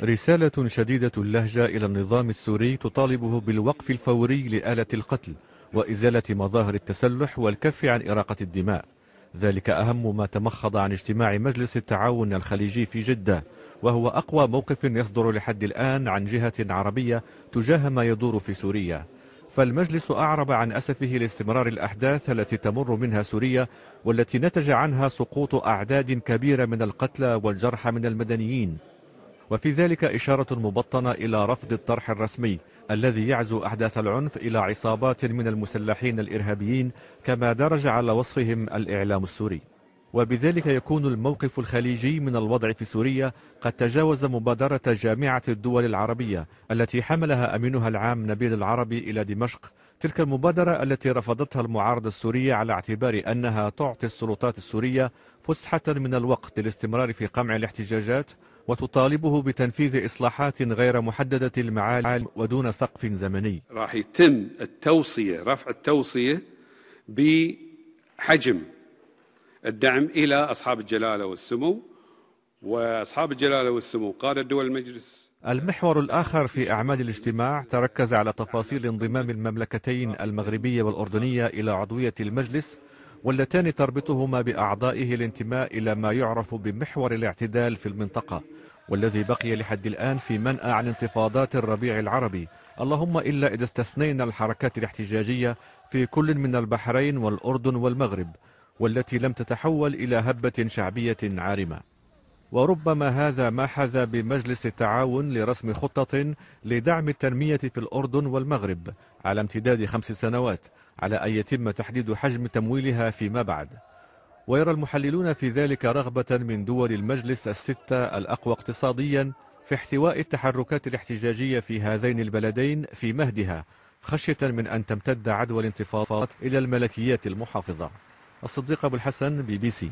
رسالة شديدة اللهجة إلى النظام السوري تطالبه بالوقف الفوري لآلة القتل وإزالة مظاهر التسلح والكف عن إراقة الدماء. ذلك أهم ما تمخض عن اجتماع مجلس التعاون الخليجي في جدة، وهو أقوى موقف يصدر لحد الآن عن جهة عربية تجاه ما يدور في سوريا. فالمجلس أعرب عن أسفه لاستمرار الأحداث التي تمر منها سوريا، والتي نتج عنها سقوط أعداد كبيرة من القتلى والجرحى من المدنيين، وفي ذلك إشارة مبطنة إلى رفض الطرح الرسمي الذي يعزو أحداث العنف إلى عصابات من المسلحين الإرهابيين كما درج على وصفهم الإعلام السوري. وبذلك يكون الموقف الخليجي من الوضع في سوريا قد تجاوز مبادرة جامعة الدول العربية التي حملها أمينها العام نبيل العربي إلى دمشق، تلك المبادرة التي رفضتها المعارضة السورية على اعتبار أنها تعطي السلطات السورية فسحة من الوقت للاستمرار في قمع الاحتجاجات، وتطالبه بتنفيذ إصلاحات غير محددة المعالم ودون سقف زمني. راح يتم رفع التوصية بحجم الدعم إلى أصحاب الجلالة والسمو، وأصحاب الجلالة والسمو قادة دول المجلس. المحور الآخر في أعمال الاجتماع تركز على تفاصيل انضمام المملكتين المغربية والأردنية إلى عضوية المجلس، واللتان تربطهما بأعضائه الانتماء إلى ما يعرف بمحور الاعتدال في المنطقة، والذي بقي لحد الآن في منأى عن انتفاضات الربيع العربي، اللهم إلا إذا استثنينا الحركات الاحتجاجية في كل من البحرين والأردن والمغرب، والتي لم تتحول إلى هبة شعبية عارمة. وربما هذا ما حذا بمجلس التعاون لرسم خطة لدعم التنمية في الأردن والمغرب على امتداد 5 سنوات، على أن يتم تحديد حجم تمويلها فيما بعد. ويرى المحللون في ذلك رغبة من دول المجلس الستة الأقوى اقتصاديا في احتواء التحركات الاحتجاجية في هذين البلدين في مهدها، خشية من أن تمتد عدوى الانتفاضات إلى الملكيات المحافظة. الصديق أبو الحسن، BBC.